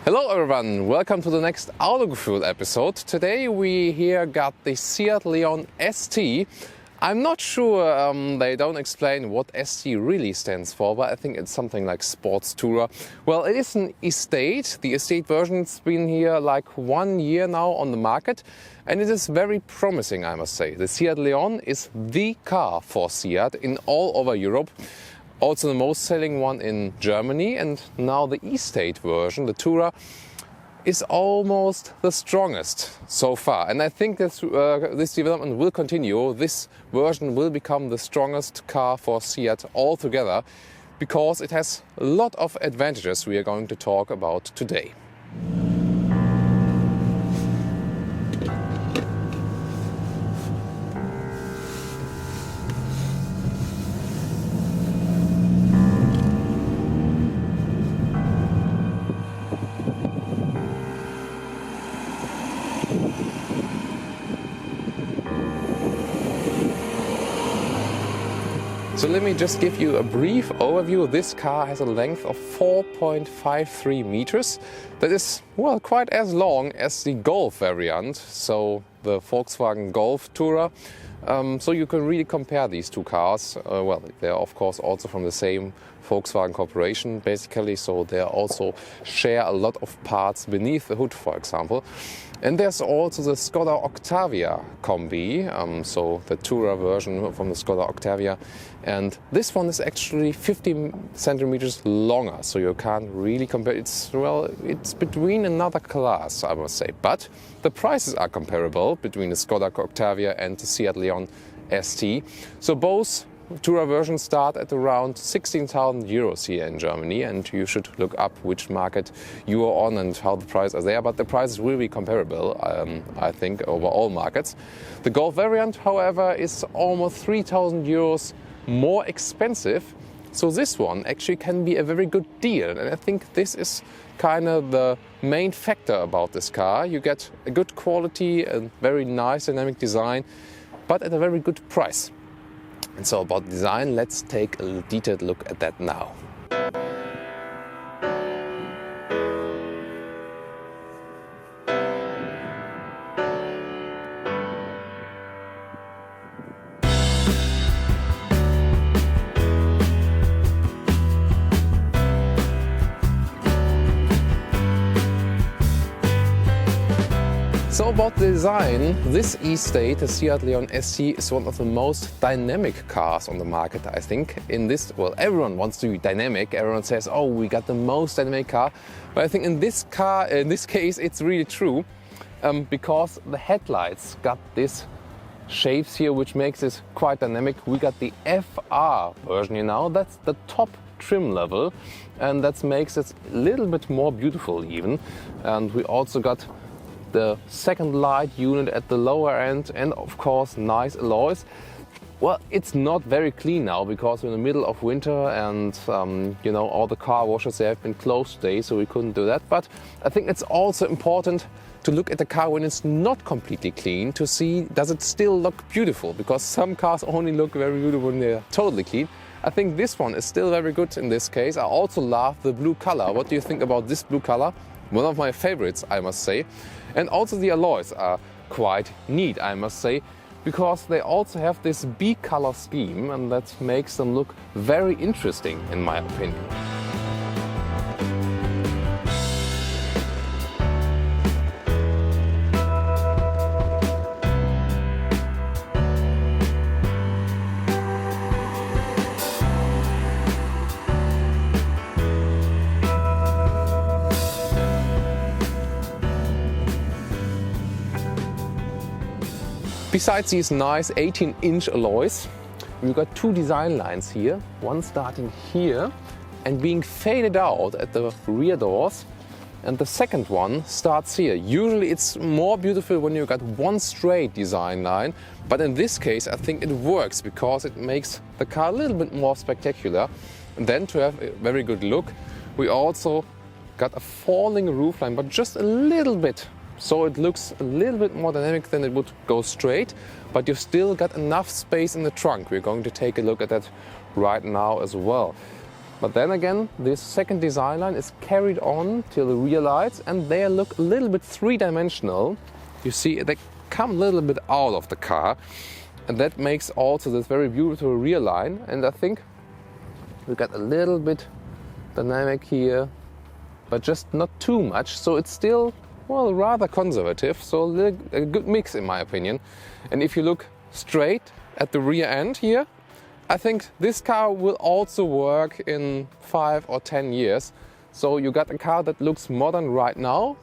Hello everyone, welcome to the next Autogefühl episode. Today we here got the Seat Leon ST. I'm not sure they don't explain what ST really stands for, but I think it's something like Sports Tourer. Well, it is an estate. The estate version's been here like 1 year now on the market, and it is very promising, I must say. The Seat Leon is the car for Seat in all over Europe. Also the most selling one in Germany, and now the estate version, the Tourer, is almost the strongest so far. And I think that this development will continue. This version will become the strongest car for Seat altogether because it has a lot of advantages we are going to talk about today. So let me just give you a brief overview. This car has a length of 4.53 meters. That is, well, quite as long as the Golf variant, so the Volkswagen Golf Tourer. So you can really compare these two cars. Well, they are of course also from the same Volkswagen corporation basically, so they also share a lot of parts beneath the hood, for example. And there's also the Skoda Octavia Combi, so the Tourer version from the Skoda Octavia. And this one is actually 50 centimeters longer, so you can't really compare. It's between another class, I must say. But the prices are comparable between the Skoda Octavia and the Seat Leon ST. So both Tourer versions start at around 16,000 euros here in Germany, and you should look up which market you are on and how the prices are there, but the prices will be comparable, I think, over all markets. The Golf variant, however, is almost 3,000 euros more expensive, so this one actually can be a very good deal, and I think this is kind of the main factor about this car. You get a good quality, a very nice dynamic design, but at a very good price. And so about design, let's take a detailed look at that now. So about the design, this estate, the Seat Leon ST, is one of the most dynamic cars on the market, I think. In this, well, everyone wants to be dynamic. Everyone says, oh, we got the most dynamic car. But I think in this car, in this case, it's really true, because the headlights got this shapes here, which makes it quite dynamic. We got the FR version here now. That's the top trim level, and that makes it a little bit more beautiful even. And we also got the second light unit at the lower end, and of course nice alloys. Well, it's not very clean now because we're in the middle of winter, and you know, all the car washes, they have been closed today, so we couldn't do that. But I think it's also important to look at the car when it's not completely clean, to see does it still look beautiful, because some cars only look very beautiful when they're totally clean. I think this one is still very good in this case. I also love the blue color. What do you think about this blue color? One of my favorites, I must say. And also the alloys are quite neat, I must say, because they also have this B-color scheme, and that makes them look very interesting in my opinion. Besides these nice 18-inch alloys, we've got two design lines here, one starting here and being faded out at the rear doors, and the second one starts here. Usually it's more beautiful when you've got one straight design line, but in this case I think it works because it makes the car a little bit more spectacular. And then to have a very good look, we also got a falling roofline, but just a little bit. So it looks a little bit more dynamic than it would go straight, but you've still got enough space in the trunk. We're going to take a look at that right now as well. But then again, this second design line is carried on till the rear lights, and they look a little bit three-dimensional. You see, they come a little bit out of the car, and that makes also this very beautiful rear line. And I think we got a little bit dynamic here, but just not too much. So it's still, well, rather conservative. So a good mix in my opinion. And if you look straight at the rear end here, I think this car will also work in 5 or 10 years. So you got a car that looks modern right now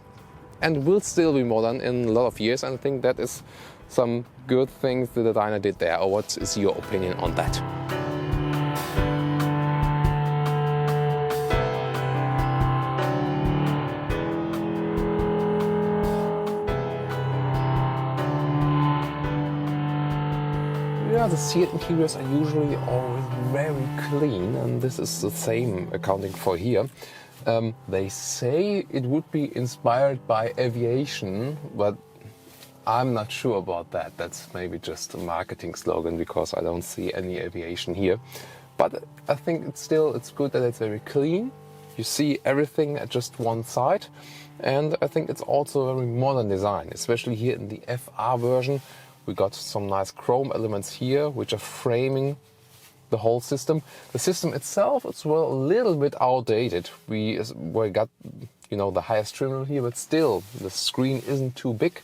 and will still be modern in a lot of years. And I think that is some good things the designer did there. Or what is your opinion on that? Yeah, the Seat interiors are usually always very clean, and this is the same accounting for here. They say it would be inspired by aviation, but I'm not sure about that. That's maybe just a marketing slogan because I don't see any aviation here. But I think it's good that it's very clean. You see everything at just one side, and I think it's also a very modern design, especially here in the FR version. We got some nice chrome elements here, which are framing the whole system. The system itself is well a little bit outdated. We got, you know, the highest trim level here, but still the screen isn't too big.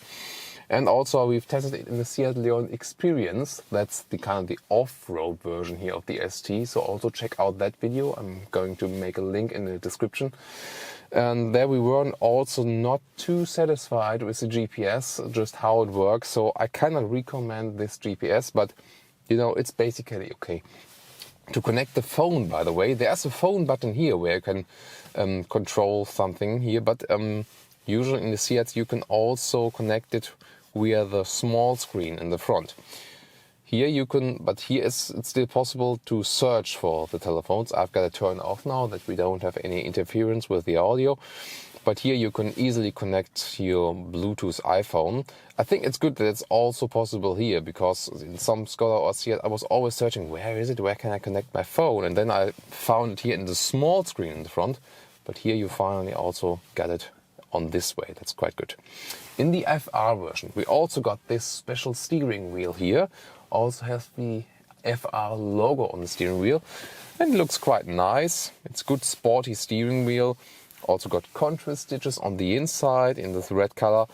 And also we've tested it in the Seat Leon Experience. That's the kind of the off-road version here of the ST. So also check out that video. I'm going to make a link in the description. And there we weren't also not too satisfied with the GPS, just how it works. So I cannot recommend this GPS, but you know, it's basically okay. To connect the phone, by the way, there's a phone button here where you can control something here, but usually in the Seats you can also connect it via the small screen in the front. Here you can, but here it's still possible to search for the telephones. I've got to turn off now that we don't have any interference with the audio. But here you can easily connect your Bluetooth iPhone. I think it's good that it's also possible here, because in some Skoda or Seat I was always searching, where is it, where can I connect my phone? And then I found it here in the small screen in the front. But here you finally also get it on this way. That's quite good. In the FR version we also got this special steering wheel here. Also has the FR logo on the steering wheel, and it looks quite nice. It's good sporty steering wheel. Also got contrast stitches on the inside in this red color.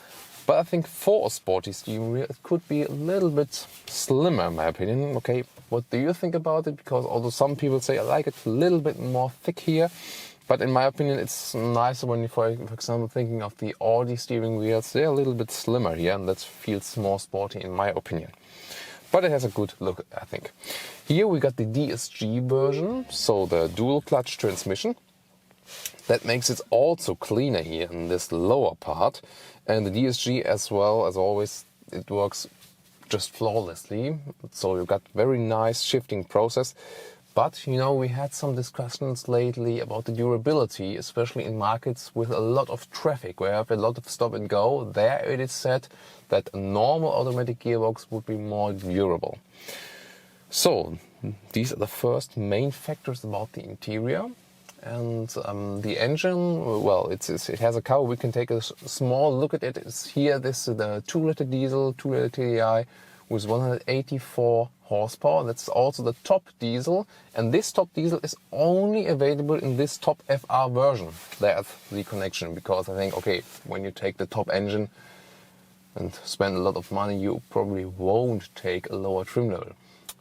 But I think for a sporty steering wheel it could be a little bit slimmer in my opinion. Okay, what do you think about it? Because although some people say I like it a little bit more thick here, but in my opinion it's nicer when you, for example, thinking of the Audi steering wheels. They're a little bit slimmer here, and that feels more sporty in my opinion. But it has a good look, I think. Here we got the DSG version, so the dual clutch transmission. That makes it also cleaner here in this lower part. And the DSG, as well as always, it works just flawlessly. So you got very nice shifting process. But, you know, we had some discussions lately about the durability, especially in markets with a lot of traffic, where you have a lot of stop and go. There it is said that a normal automatic gearbox would be more durable. So, these are the first main factors about the interior. And the engine, well, it has a cover. We can take a small look at it. It's here, this is the 2-liter diesel, 2-liter TDI with 184 horsepower. That's also the top diesel, and this top diesel is only available in this top FR version. That's the connection, because I think, okay, when you take the top engine and spend a lot of money, you probably won't take a lower trim level.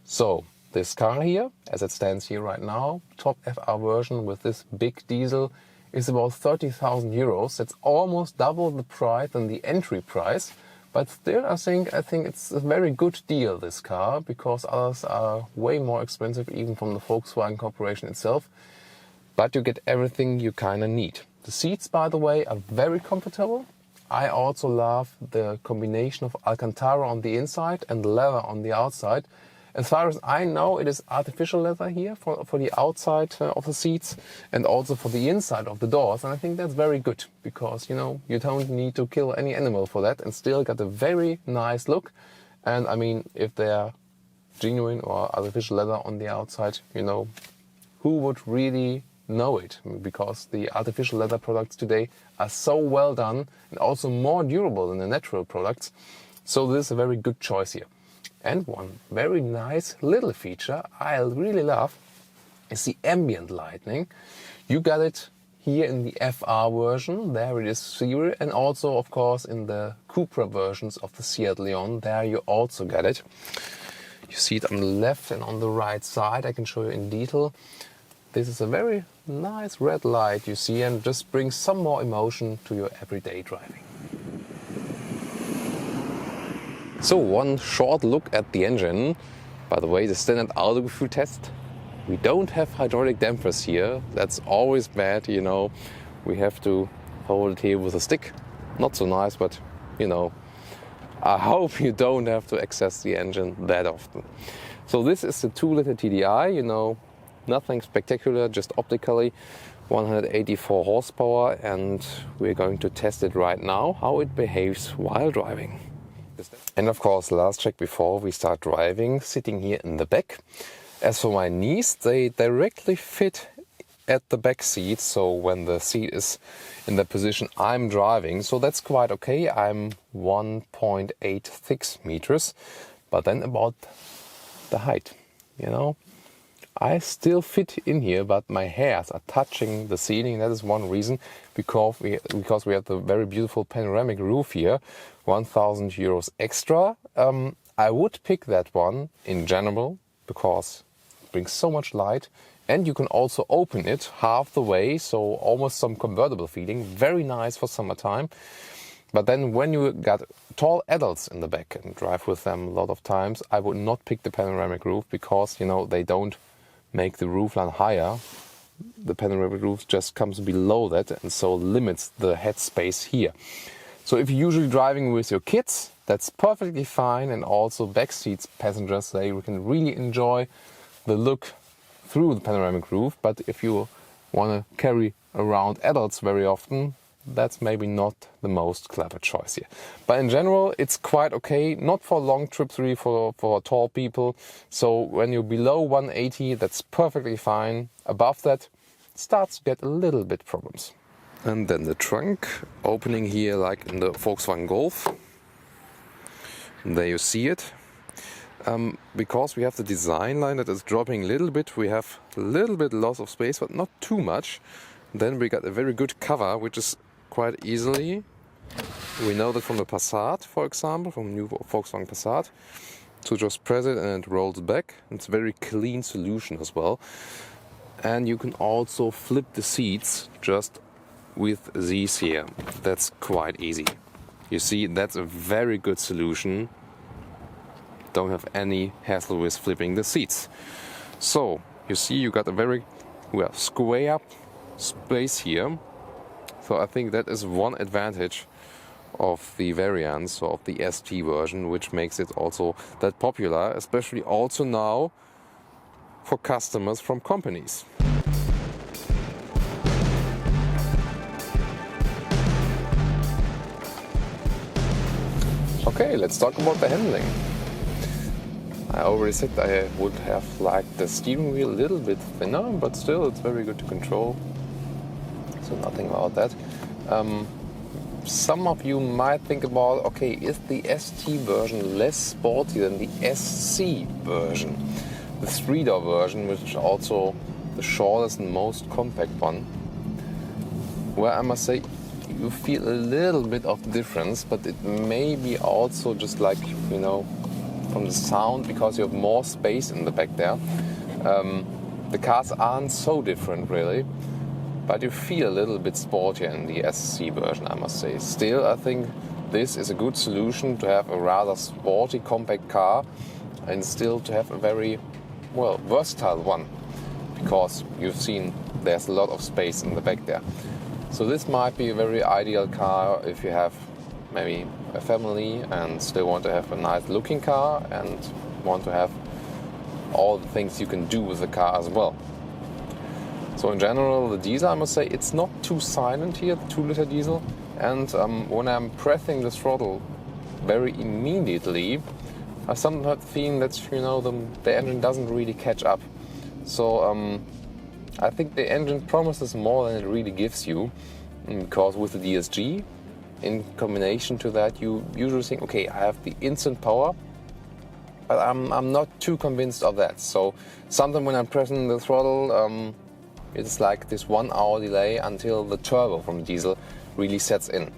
So this car here, as it stands here right now, top FR version with this big diesel, is about 30,000 euros. That's almost double the price than the entry price. But still, I think it's a very good deal, this car, because others are way more expensive, even from the Volkswagen Corporation itself. But you get everything you kind of need. The seats, by the way, are very comfortable. I also love the combination of Alcantara on the inside and leather on the outside. As far as I know, it is artificial leather here for the outside of the seats, and also for the inside of the doors. And I think that's very good, because, you know, you don't need to kill any animal for that, and still got a very nice look. And I mean, if they're genuine or artificial leather on the outside, you know, who would really know it, because the artificial leather products today are so well done and also more durable than the natural products. So this is a very good choice here. And one very nice little feature I really love is the ambient lighting. You got it here in the FR version, there it is serial, and also of course in the Cupra versions of the Seat Leon, there you also get it. You see it on the left and on the right side. I can show you in detail. This is a very nice red light you see, and just brings some more emotion to your everyday driving. So one short look at the engine. By the way, the standard Autogefühl test. We don't have hydraulic dampers here. That's always bad, you know. We have to hold it here with a stick. Not so nice, but you know, I hope you don't have to access the engine that often. So this is the 2-liter TDI, you know, nothing spectacular, just optically 184 horsepower, and we're going to test it right now, how it behaves while driving. And of course, last check before we start driving, sitting here in the back. As for my knees, they directly fit at the back seat, so when the seat is in the position I'm driving, so that's quite okay. I'm 1.86 meters, but then about the height, you know, I still fit in here, but my hairs are touching the ceiling. That is one reason, because we have the very beautiful panoramic roof here, 1,000 euros extra. I would pick that one in general because it brings so much light. And you can also open it half the way, so almost some convertible feeling. Very nice for summertime. But then when you got tall adults in the back and drive with them a lot of times, I would not pick the panoramic roof because, you know, they don't make the roofline higher. The panoramic roof just comes below that and so limits the head space here. So if you're usually driving with your kids, that's perfectly fine. And also backseat passengers, they can really enjoy the look through the panoramic roof. But if you want to carry around adults very often, that's maybe not the most clever choice here. But in general, it's quite okay, not for long trips really, for tall people. So when you're below 180, that's perfectly fine. Above that, it starts to get a little bit problems. And then the trunk, opening here like in the Volkswagen Golf. There you see it. Because we have the design line that is dropping a little bit, we have a little bit loss of space, but not too much. Then we got a very good cover, which is quite easily. We know that from the Passat, for example, from new Volkswagen Passat. So just press it and it rolls back. It's a very clean solution as well. And you can also flip the seats just with these here. That's quite easy. You see, that's a very good solution. Don't have any hassle with flipping the seats. So you see, you got a very square space here. So I think that is one advantage of the variants, so of the ST version, which makes it also that popular, especially also now for customers from companies. Okay, let's talk about the handling. I already said I would have liked the steering wheel a little bit thinner, but still it's very good to control. So nothing about that. Some of you might think about, okay, is the ST version less sporty than the SC version? The 3-door version, which is also the shortest and most compact one. Well, I must say, you feel a little bit of difference, but it may be also just like, you know, from the sound, because you have more space in the back there. The cars aren't so different really, but you feel a little bit sportier in the SC version, I must say. Still, I think this is a good solution to have a rather sporty compact car and still to have a very, well, versatile one, because you've seen there's a lot of space in the back there. So this might be a very ideal car if you have maybe a family and still want to have a nice looking car and want to have all the things you can do with the car as well. So in general, the diesel, I must say, it's not too silent here, the 2-liter diesel. And when I'm pressing the throttle very immediately, I sometimes feel that, you know, the engine doesn't really catch up. So I think the engine promises more than it really gives you, because with the DSG, in combination to that, you usually think, okay, I have the instant power, but I'm not too convinced of that. So sometimes when I'm pressing the throttle, it's like this 1 hour delay until the turbo from the diesel really sets in.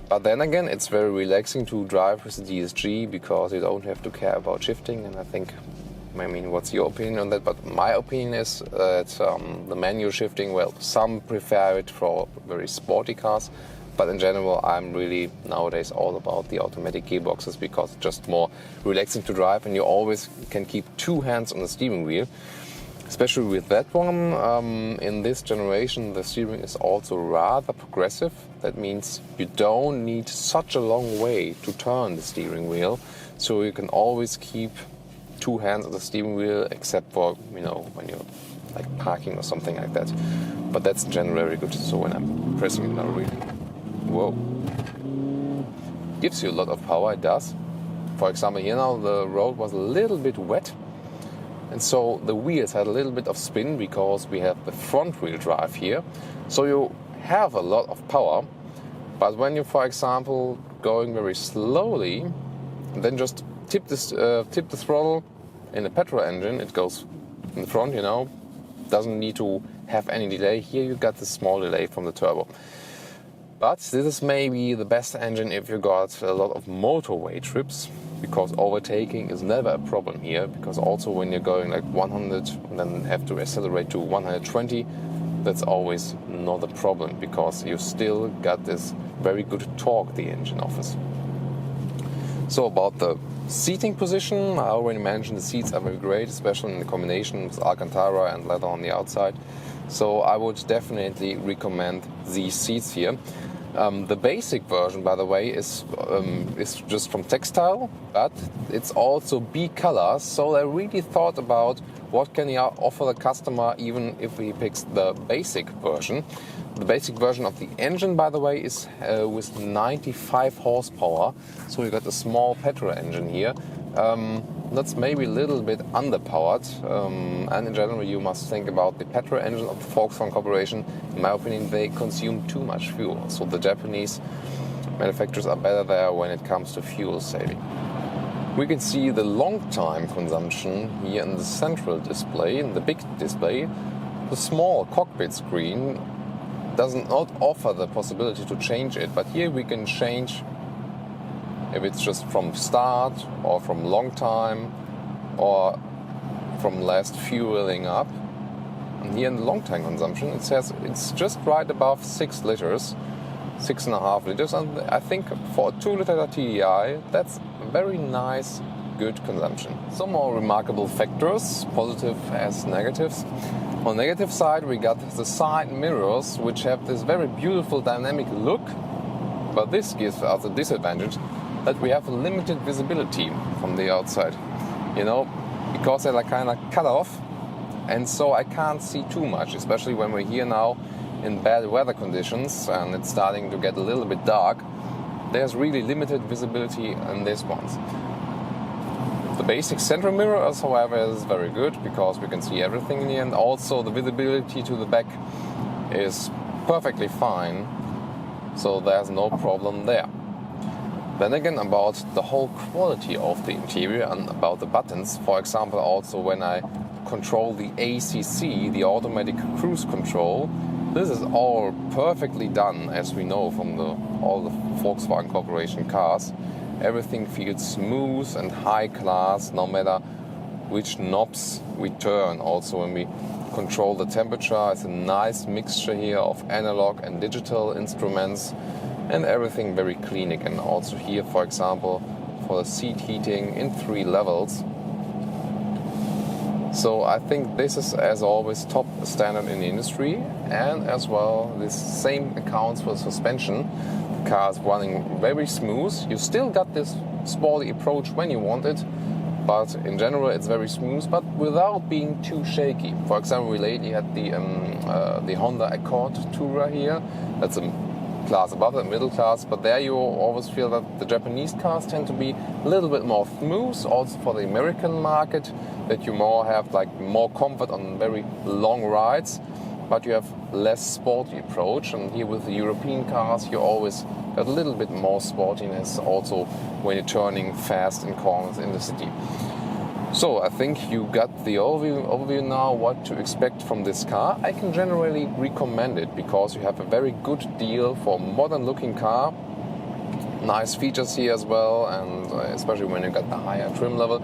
But then again, it's very relaxing to drive with the DSG because you don't have to care about shifting. And I think, I mean, what's your opinion on that? But my opinion is that the manual shifting, well, some prefer it for very sporty cars. But in general, I'm really nowadays all about the automatic gearboxes because it's just more relaxing to drive and you always can keep 2 hands on the steering wheel. Especially with that one, in this generation, the steering is also rather progressive. That means you don't need such a long way to turn the steering wheel. So you can always keep 2 hands on the steering wheel, except for, you know, when you're like parking or something like that. But that's in general very good. So when I'm pressing it now, really, whoa, gives you a lot of power, it does. For example, here now the road was a little bit wet. And so the wheels had a little bit of spin because we have the front wheel drive here. So you have a lot of power, but when you, for example, going very slowly, then just tip the throttle in a petrol engine, it goes in the front, you know, doesn't need to have any delay. Here you got the small delay from the turbo. But this is maybe the best engine if you got a lot of motorway trips, because overtaking is never a problem here, because also when you're going like 100 and then have to accelerate to 120, that's always not a problem, because you still got this very good torque the engine offers. So about the seating position, I already mentioned the seats are very great, especially in the combination with Alcantara and leather on the outside. So I would definitely recommend these seats here. The basic version, by the way, is just from textile, but it's also B colors. So I really thought about what can you offer the customer even if he picks the basic version. The basic version of the engine, by the way, is with 95 horsepower. So you got a small petrol engine here. That's maybe a little bit underpowered, and in general you must think about the petrol engine of the Volkswagen Corporation. In my opinion, they consume too much fuel, so the Japanese manufacturers are better there when it comes to fuel saving. We can see the long time consumption here in the central display, in the big display. The small cockpit screen does not offer the possibility to change it, but here we can change if it's just from start or from long time or from last fueling up. And here in the long time consumption, it says it's just right above 6 liters, 6.5 liters. And I think for a 2-liter TDI, that's very nice, good consumption. Some more remarkable factors, positive as negatives. On the negative side, we got the side mirrors, which have this very beautiful dynamic look, but this gives us a disadvantage that we have limited visibility from the outside, you know, because they're like kind of cut off, and so I can't see too much, especially when we're here now in bad weather conditions and it's starting to get a little bit dark. There's really limited visibility in these ones. The basic center mirror, however, is very good because we can see everything in the end. Also, the visibility to the back is perfectly fine, so there's no problem there. Then again, about the whole quality of the interior and about the buttons. For example, also when I control the ACC, the automatic cruise control, this is all perfectly done, as we know from all the Volkswagen Corporation cars. Everything feels smooth and high class, no matter which knobs we turn. Also when we control the temperature, it's a nice mixture here of analog and digital instruments. And everything very clean again. Also here, for example, for the seat heating in 3 levels. So I think this is, as always, top standard in the industry. And as well, this same accounts for suspension. The car is running very smooth. You still got this sporty approach when you want it, but in general it's very smooth, but without being too shaky. For example, we lately had the Honda Accord Tourer here. That's a class above that, middle class, but there you always feel that the Japanese cars tend to be a little bit more smooth, also for the American market, that you more have like more comfort on very long rides, but you have less sporty approach. And here with the European cars, you always got a little bit more sportiness also when you're turning fast in corners in the city. So I think you got the overview now what to expect from this car. I can generally recommend it because you have a very good deal for a modern looking car. Nice features here as well, and especially when you got the higher trim level.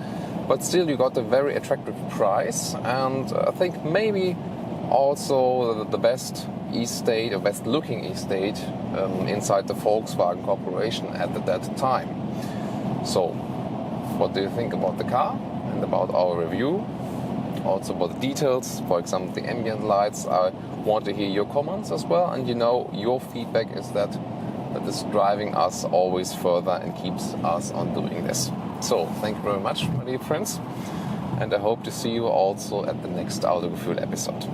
But still you got a very attractive price, and I think maybe also the best estate, or best looking estate inside the Volkswagen Corporation at that time. So what do you think about the car? And about our review, also about the details, for example the ambient lights. I want to hear your comments as well, and your feedback is that is driving us always further and keeps us on doing this. So thank you very much, my dear friends, and I hope to see you also at the next Autogefühl episode.